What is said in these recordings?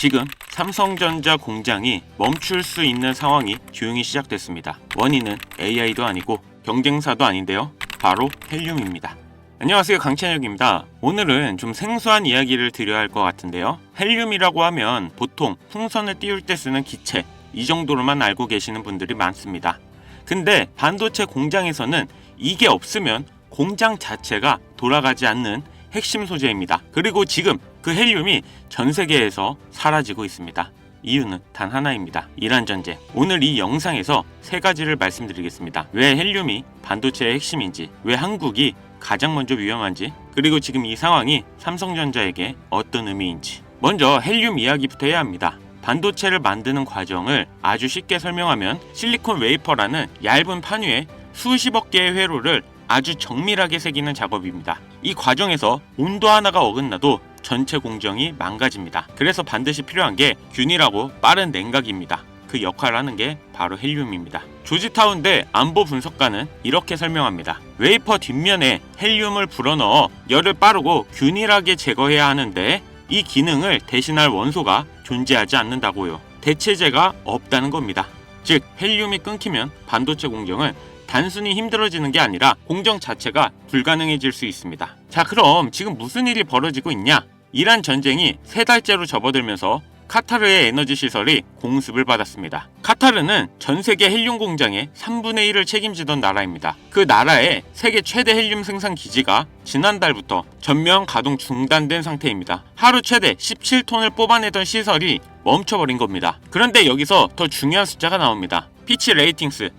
지금 삼성전자 공장이 멈출 수 있는 상황이 조용히 시작됐습니다. 원인은 AI도 아니고 경쟁사도 아닌데요. 바로 헬륨입니다. 안녕하세요, 강찬혁입니다. 오늘은 좀 생소한 이야기를 드려야 할 것 같은데요. 헬륨이라고 하면 보통 풍선을 띄울 때 쓰는 기체, 이 정도로만 알고 계시는 분들이 많습니다. 근데 반도체 공장에서는 이게 없으면 공장 자체가 돌아가지 않는 핵심 소재입니다. 그리고 지금 그 헬륨이 전 세계에서 사라지고 있습니다. 이유는 단 하나입니다. 이란 전쟁. 오늘 이 영상에서 세 가지를 말씀드리겠습니다. 왜 헬륨이 반도체의 핵심인지, 왜 한국이 가장 먼저 위험한지, 그리고 지금 이 상황이 삼성전자에게 어떤 의미인지. 먼저 헬륨 이야기부터 해야 합니다. 반도체를 만드는 과정을 아주 쉽게 설명하면 실리콘 웨이퍼라는 얇은 판 위에 수십억 개의 회로를 아주 정밀하게 새기는 작업입니다. 이 과정에서 온도 하나가 어긋나도 전체 공정이 망가집니다. 그래서 반드시 필요한 게 균일하고 빠른 냉각입니다. 그 역할을 하는 게 바로 헬륨입니다. 조지타운대 안보 분석가는 이렇게 설명합니다. 웨이퍼 뒷면에 헬륨을 불어넣어 열을 빠르고 균일하게 제거해야 하는데 이 기능을 대신할 원소가 존재하지 않는다고요. 대체제가 없다는 겁니다. 즉 헬륨이 끊기면 반도체 공정은 단순히 힘들어지는 게 아니라 공정 자체가 불가능해질 수 있습니다. 자, 그럼 지금 무슨 일이 벌어지고 있냐? 이란 전쟁이 3달째로 접어들면서 카타르의 에너지 시설이 공습을 받았습니다. 카타르는 전 세계 헬륨 공장의 3분의 1을 책임지던 나라입니다. 그 나라의 세계 최대 헬륨 생산 기지가 지난달부터 전면 가동 중단된 상태입니다. 하루 최대 17톤을 뽑아내던 시설이 멈춰버린 겁니다. 그런데 여기서 더 중요한 숫자가 나옵니다. 피치 레이팅스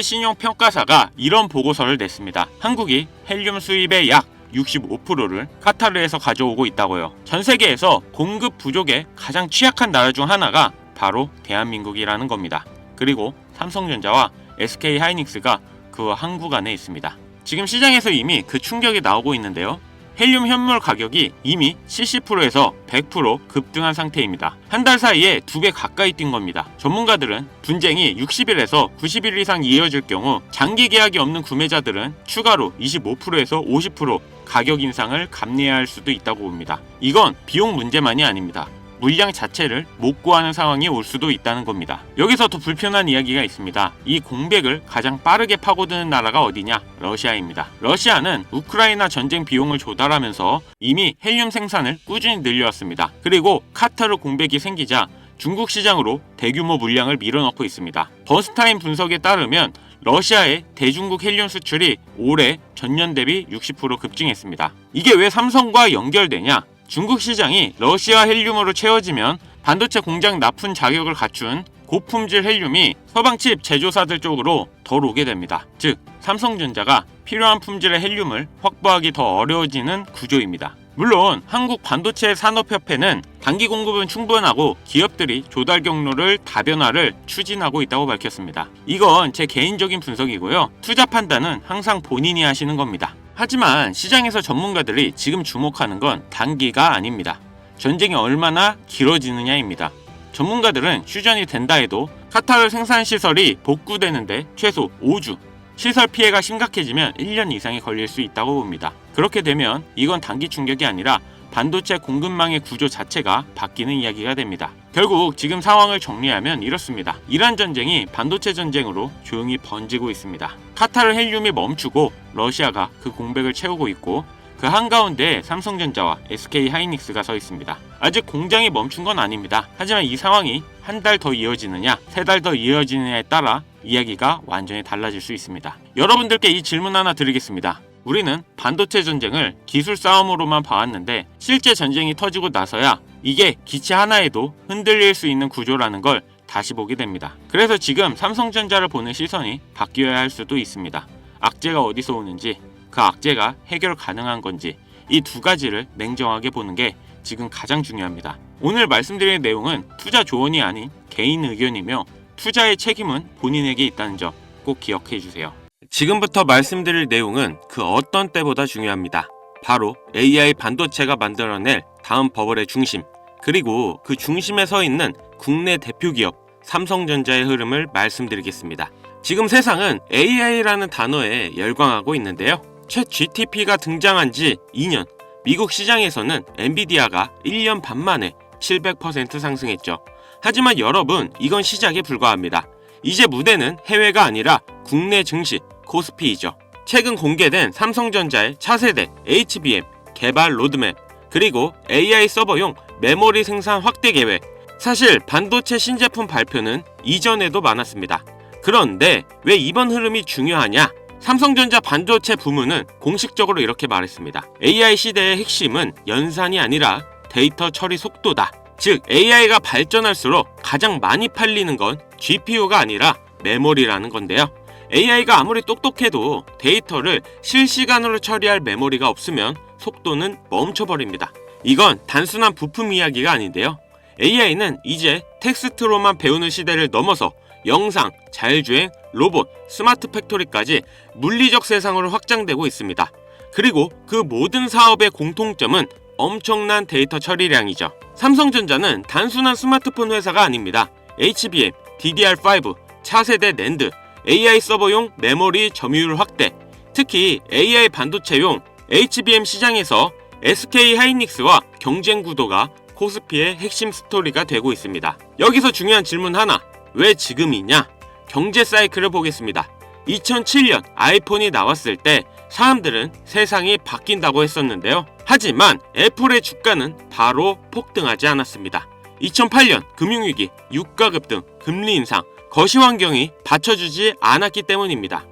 국제신용평가사가 이런 보고서를 냈습니다. 한국이 헬륨 수입의 약 65%를 카타르에서 가져오고 있다고요. 전 세계에서 공급 부족에 가장 취약한 나라 중 하나가 바로 대한민국이라는 겁니다. 그리고 삼성전자와 SK하이닉스가 그 한국 안에 있습니다. 지금 시장에서 이미 그 충격이 나오고 있는데요. 헬륨 현물 가격이 이미 70%에서 100% 급등한 상태입니다. 한 달 사이에 2배 가까이 뛴 겁니다. 전문가들은 분쟁이 60일에서 90일 이상 이어질 경우 장기 계약이 없는 구매자들은 추가로 25%에서 50% 가격 인상을 감내해야 할 수도 있다고 봅니다. 이건 비용 문제만이 아닙니다. 물량 자체를 못 구하는 상황이 올 수도 있다는 겁니다. 여기서 더 불편한 이야기가 있습니다. 이 공백을 가장 빠르게 파고드는 나라가 어디냐? 러시아입니다. 러시아는 우크라이나 전쟁 비용을 조달하면서 이미 헬륨 생산을 꾸준히 늘려왔습니다. 그리고 카타르 공백이 생기자 중국 시장으로 대규모 물량을 밀어넣고 있습니다. 버스타임 분석에 따르면 러시아의 대중국 헬륨 수출이 올해 전년 대비 60% 급증했습니다. 이게 왜 삼성과 연결되냐? 중국 시장이 러시아 헬륨으로 채워지면 반도체 공장 납품 자격을 갖춘 고품질 헬륨이 서방 칩 제조사들 쪽으로 덜 오게 됩니다. 즉 삼성전자가 필요한 품질의 헬륨을 확보하기 더 어려워지는 구조입니다. 물론 한국 반도체 산업협회는 단기 공급은 충분하고 기업들이 조달 경로를 다변화를 추진하고 있다고 밝혔습니다. 이건 제 개인적인 분석이고요. 투자 판단은 항상 본인이 하시는 겁니다. 하지만 시장에서 전문가들이 지금 주목하는 건 단기가 아닙니다. 전쟁이 얼마나 길어지느냐입니다. 전문가들은 휴전이 된다 해도 카타르 생산시설이 복구되는데 최소 5주, 시설 피해가 심각해지면 1년 이상이 걸릴 수 있다고 봅니다. 그렇게 되면 이건 단기 충격이 아니라 반도체 공급망의 구조 자체가 바뀌는 이야기가 됩니다. 결국 지금 상황을 정리하면 이렇습니다. 이란 전쟁이 반도체 전쟁으로 조용히 번지고 있습니다. 카타르 헬륨이 멈추고 러시아가 그 공백을 채우고 있고 그 한가운데 삼성전자와 SK하이닉스가 서 있습니다. 아직 공장이 멈춘 건 아닙니다. 하지만 이 상황이 한 달 더 이어지느냐, 3달 더 이어지느냐에 따라 이야기가 완전히 달라질 수 있습니다. 여러분들께 이 질문 하나 드리겠습니다. 우리는 반도체 전쟁을 기술 싸움으로만 봐왔는데 실제 전쟁이 터지고 나서야 이게 기체 하나에도 흔들릴 수 있는 구조라는 걸 다시 보게 됩니다. 그래서 지금 삼성전자를 보는 시선이 바뀌어야 할 수도 있습니다. 악재가 어디서 오는지, 그 악재가 해결 가능한 건지 이 두 가지를 냉정하게 보는 게 지금 가장 중요합니다. 오늘 말씀드린 내용은 투자 조언이 아닌 개인 의견이며 투자의 책임은 본인에게 있다는 점 꼭 기억해 주세요. 지금부터 말씀드릴 내용은 그 어떤 때보다 중요합니다. 바로 AI 반도체가 만들어낼 다음 버블의 중심, 그리고 그 중심에 서 있는 국내 대표 기업 삼성전자의 흐름을 말씀드리겠습니다. 지금 세상은 AI라는 단어에 열광하고 있는데요. 챗 GTP가 등장한 지 2년, 미국 시장에서는 엔비디아가 1년 반 만에 700% 상승했죠. 하지만 여러분, 이건 시작에 불과합니다. 이제 무대는 해외가 아니라 국내 증시 코스피이죠. 최근 공개된 삼성전자의 차세대 HBM 개발 로드맵, 그리고 AI 서버용 메모리 생산 확대 계획. 사실 반도체 신제품 발표는 이전에도 많았습니다. 그런데 왜 이번 흐름이 중요하냐? 삼성전자 반도체 부문은 공식적으로 이렇게 말했습니다. AI 시대의 핵심은 연산이 아니라 데이터 처리 속도다. 즉 AI가 발전할수록 가장 많이 팔리는 건 GPU가 아니라 메모리라는 건데요. AI가 아무리 똑똑해도 데이터를 실시간으로 처리할 메모리가 없으면 속도는 멈춰버립니다. 이건 단순한 부품 이야기가 아닌데요. AI는 이제 텍스트로만 배우는 시대를 넘어서 영상, 자율주행, 로봇, 스마트 팩토리까지 물리적 세상으로 확장되고 있습니다. 그리고 그 모든 사업의 공통점은 엄청난 데이터 처리량이죠. 삼성전자는 단순한 스마트폰 회사가 아닙니다. HBM, DDR5, 차세대 낸드, AI 서버용 메모리 점유율 확대, 특히 AI 반도체용 HBM 시장에서 SK 하이닉스와 경쟁 구도가 코스피의 핵심 스토리가 되고 있습니다. 여기서 중요한 질문 하나, 왜 지금이냐? 경제 사이클을 보겠습니다. 2007년 아이폰이 나왔을 때 사람들은 세상이 바뀐다고 했었는데요. 하지만 애플의 주가는 바로 폭등하지 않았습니다. 2008년 금융위기, 유가 급등, 금리 인상, 거시 환경이 받쳐주지 않았기 때문입니다.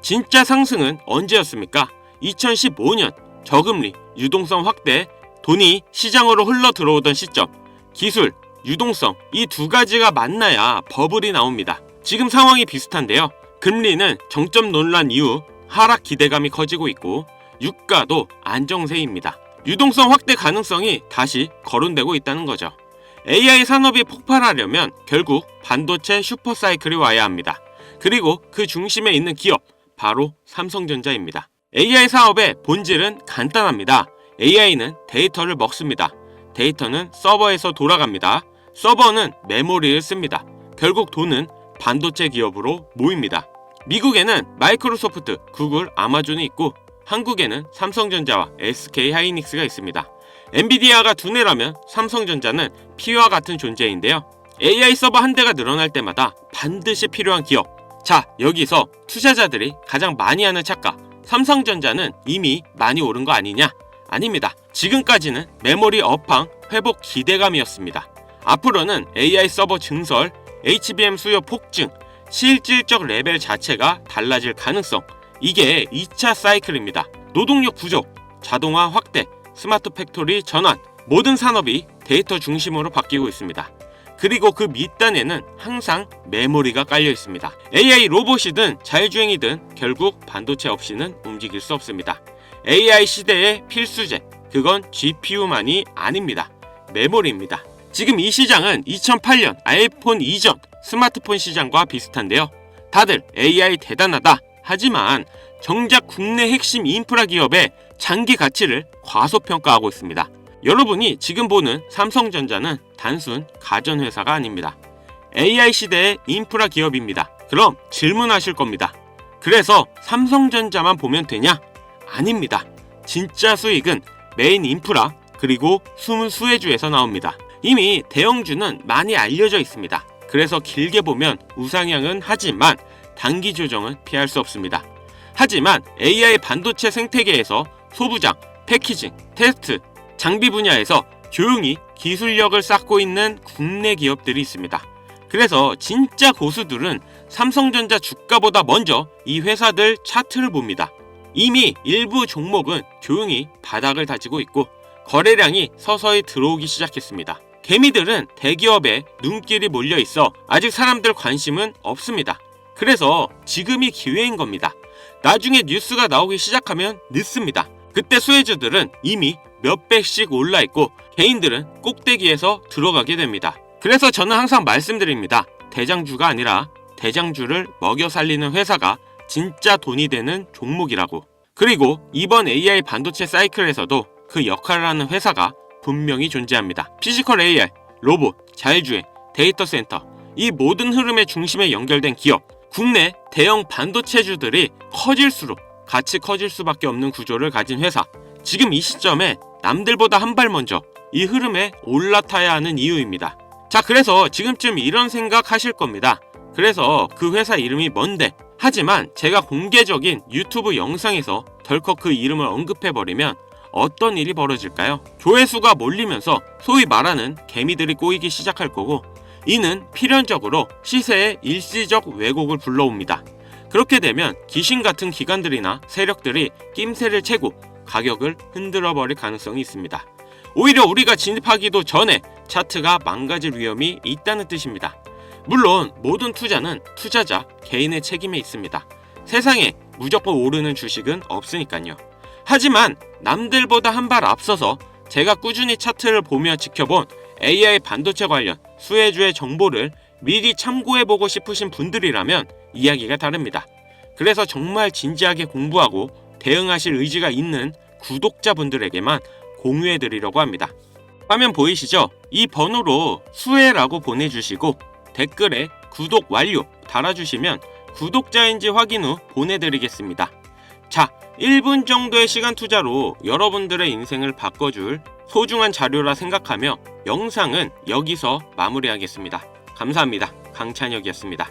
진짜 상승은 언제였습니까? 2015년 저금리, 유동성 확대, 돈이 시장으로 흘러 들어오던 시점, 기술, 유동성 이 두 가지가 만나야 버블이 나옵니다. 지금 상황이 비슷한데요. 금리는 정점 논란 이후 하락 기대감이 커지고 있고 유가도 안정세입니다. 유동성 확대 가능성이 다시 거론되고 있다는 거죠. AI 산업이 폭발하려면 결국 반도체 슈퍼사이클이 와야 합니다. 그리고 그 중심에 있는 기업, 바로 삼성전자입니다. AI 사업의 본질은 간단합니다. AI는 데이터를 먹습니다. 데이터는 서버에서 돌아갑니다. 서버는 메모리를 씁니다. 결국 돈은 반도체 기업으로 모입니다. 미국에는 마이크로소프트, 구글, 아마존이 있고 한국에는 삼성전자와 SK 하이닉스가 있습니다. 엔비디아가 두뇌라면 삼성전자는 피와 같은 존재인데요. AI 서버 한 대가 늘어날 때마다 반드시 필요한 기업. 자, 여기서 투자자들이 가장 많이 하는 착각. 삼성전자는 이미 많이 오른 거 아니냐? 아닙니다. 지금까지는 메모리 업황 회복 기대감이었습니다. 앞으로는 AI 서버 증설, HBM 수요 폭증, 실질적 레벨 자체가 달라질 가능성. 이게 2차 사이클입니다. 노동력 부족, 자동화 확대, 스마트 팩토리 전환, 모든 산업이 데이터 중심으로 바뀌고 있습니다. 그리고 그 밑단에는 항상 메모리가 깔려 있습니다. AI 로봇이든 자율주행이든 결국 반도체 없이는 움직일 수 없습니다. AI 시대의 필수제, 그건 GPU만이 아닙니다. 메모리입니다. 지금 이 시장은 2008년 아이폰 이전 스마트폰 시장과 비슷한데요. 다들 AI 대단하다. 하지만 정작 국내 핵심 인프라 기업의 장기 가치를 과소평가하고 있습니다. 여러분이 지금 보는 삼성전자는 단순 가전회사가 아닙니다. AI 시대의 인프라 기업입니다. 그럼 질문하실 겁니다. 그래서 삼성전자만 보면 되냐? 아닙니다. 진짜 수익은 메인 인프라 그리고 숨은 수혜주에서 나옵니다. 이미 대형주는 많이 알려져 있습니다. 그래서 길게 보면 우상향은 하지만 단기 조정은 피할 수 없습니다. 하지만 AI 반도체 생태계에서 소부장, 패키징, 테스트, 장비 분야에서 조용히 기술력을 쌓고 있는 국내 기업들이 있습니다. 그래서 진짜 고수들은 삼성전자 주가보다 먼저 이 회사들 차트를 봅니다. 이미 일부 종목은 조용히 바닥을 다지고 있고 거래량이 서서히 들어오기 시작했습니다. 개미들은 대기업에 눈길이 몰려 있어 아직 사람들 관심은 없습니다. 그래서 지금이 기회인 겁니다. 나중에 뉴스가 나오기 시작하면 늦습니다. 그때 수혜주들은 이미 몇백씩 올라 있고 개인들은 꼭대기에서 들어가게 됩니다. 그래서 저는 항상 말씀드립니다. 대장주가 아니라 대장주를 먹여 살리는 회사가 진짜 돈이 되는 종목이라고. 그리고 이번 AI 반도체 사이클에서도 그 역할을 하는 회사가 분명히 존재합니다. 피지컬 AI, 로봇, 자율주행, 데이터 센터, 이 모든 흐름의 중심에 연결된 기업, 국내 대형 반도체주들이 커질수록 같이 커질 수밖에 없는 구조를 가진 회사. 지금 이 시점에 남들보다 한 발 먼저 이 흐름에 올라타야 하는 이유입니다. 자, 그래서 지금쯤 이런 생각 하실 겁니다. 그래서 그 회사 이름이 뭔데? 하지만 제가 공개적인 유튜브 영상에서 덜컥 그 이름을 언급해버리면 어떤 일이 벌어질까요? 조회수가 몰리면서 소위 말하는 개미들이 꼬이기 시작할 거고, 이는 필연적으로 시세의 일시적 왜곡을 불러옵니다. 그렇게 되면 귀신 같은 기관들이나 세력들이 낌새를 채고 가격을 흔들어 버릴 가능성이 있습니다. 오히려 우리가 진입하기도 전에 차트가 망가질 위험이 있다는 뜻입니다. 물론 모든 투자는 투자자 개인의 책임에 있습니다. 세상에 무조건 오르는 주식은 없으니까요. 하지만 남들보다 한 발 앞서서 제가 꾸준히 차트를 보며 지켜본 AI 반도체 관련 수혜주의 정보를 미리 참고해보고 싶으신 분들이라면 이야기가 다릅니다. 그래서 정말 진지하게 공부하고 대응하실 의지가 있는 구독자분들에게만 공유해드리려고 합니다. 화면 보이시죠? 이 번호로 수혜라고 보내주시고 댓글에 구독 완료 달아주시면 구독자인지 확인 후 보내드리겠습니다. 자, 1분 정도의 시간 투자로 여러분들의 인생을 바꿔줄 소중한 자료라 생각하며 영상은 여기서 마무리하겠습니다. 감사합니다. 강찬혁이었습니다.